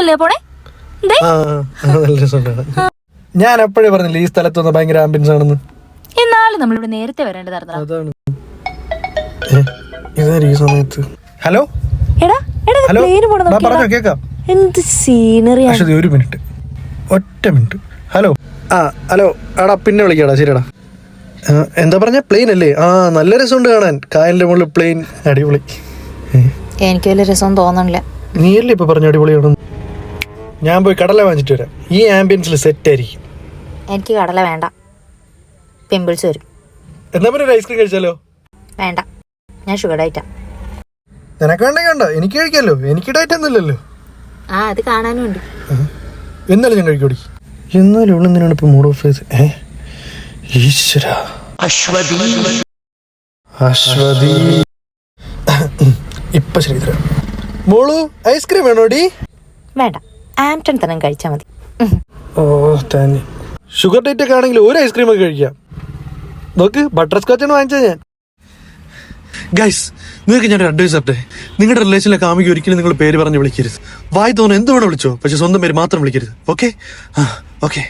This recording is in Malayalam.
സ്ഥലത്തല്ലേ പോണേ? ഞാൻ എപ്പോഴേ പറഞ്ഞില്ല ഈ സ്ഥലത്തൊന്ന് ഭയങ്കര ആംബിയൻസ് ആണെന്ന്. എന്നാലും നമ്മളിവിടെ നേരത്തെ വരേണ്ടതായിരുന്നു. അതാണ് ഈ സമയത്ത്. ഹലോ ഹലോ, പറഞ്ഞോ കേക്കാം. എന്ത് സീനറി. ഒരു മിനിറ്റ്, ഒറ്റ മിനിറ്റ്. ഹലോ ഹലോ എടാ, പിന്നെ വിളിക്കാടാ. ശരിയടാ. എന്താ പറഞ്ഞ? പ്ലെയിൻ അല്ലേ? നല്ല രസമുണ്ട് കാണാൻ. കായലിന്റെ മുകളിൽ പ്ലെയിൻ, അടിപൊളി. എനിക്ക് വലിയ രസം തോന്നണില്ല. നീയല്ലേ ഇപ്പൊ പറഞ്ഞ അടിപൊളിയാണ്. ഞാൻ പോയി കടല വാങ്ങിച്ചിട്ട് വരാം. ഈ ആംബിയൻസിൽ സെറ്റ് ആയിരിക്കും. എനിക്ക് കടല വേണ്ട, പിമ്പിൾസ് വരും. എന്നാ പിന്നെ ഒരു ഐസ്ക്രീം കഴിച്ചാലോ? വേണ്ട, ഞാൻ ഷുഗർ ഡയറ്റാ. നിനക്ക് വേണ്ടെങ്കിൽ വേണ്ട, എനിക്ക് കഴിക്കാമല്ലോ. എനിക്ക് ഡയറ്റ് ഒന്നുമില്ലല്ലോ. അത് കാണാനും ഉണ്ട്. എന്നാലും ഞാൻ കഴിക്കൂടി. എന്നാലും ഇവിടെ എന്തിനാണ് ഇപ്പൊ മൂഡ് ഓഫ് ചെയ്ത്? ഈശ്വര. അശ്വതി ഇപ്പൊ ശരി തരാം. മോളു ഐസ്ക്രീം വേണോടി? വേണ്ട, ആംപ്ടൺ തന്നെ കഴിച്ചാൽ മതി. താങ്ക്. ഷുഗർ ഡയറ്റ് ഒക്കെ ആണെങ്കിൽ ഒരു ഐസ്ക്രീം ഒക്കെ കഴിക്കാം. നോക്ക്, ബട്ടർ സ്കോച്ചാണ് വാങ്ങിച്ചത് ഞാൻ. ഗൈസ്, നിങ്ങൾക്ക് ഞാനൊരു അഡ്വൈസ് ആട്ടെ. നിങ്ങളുടെ റിലേഷനിലെ കാമുകി ഒരിക്കലും നിങ്ങൾ പേര് പറഞ്ഞ് വിളിക്കരുത്. വായി തോന്നുന്നു എന്തുവേണം വിളിച്ചോ, പക്ഷെ സ്വന്തം പേര് മാത്രം വിളിക്കരുത്. ഓക്കെ?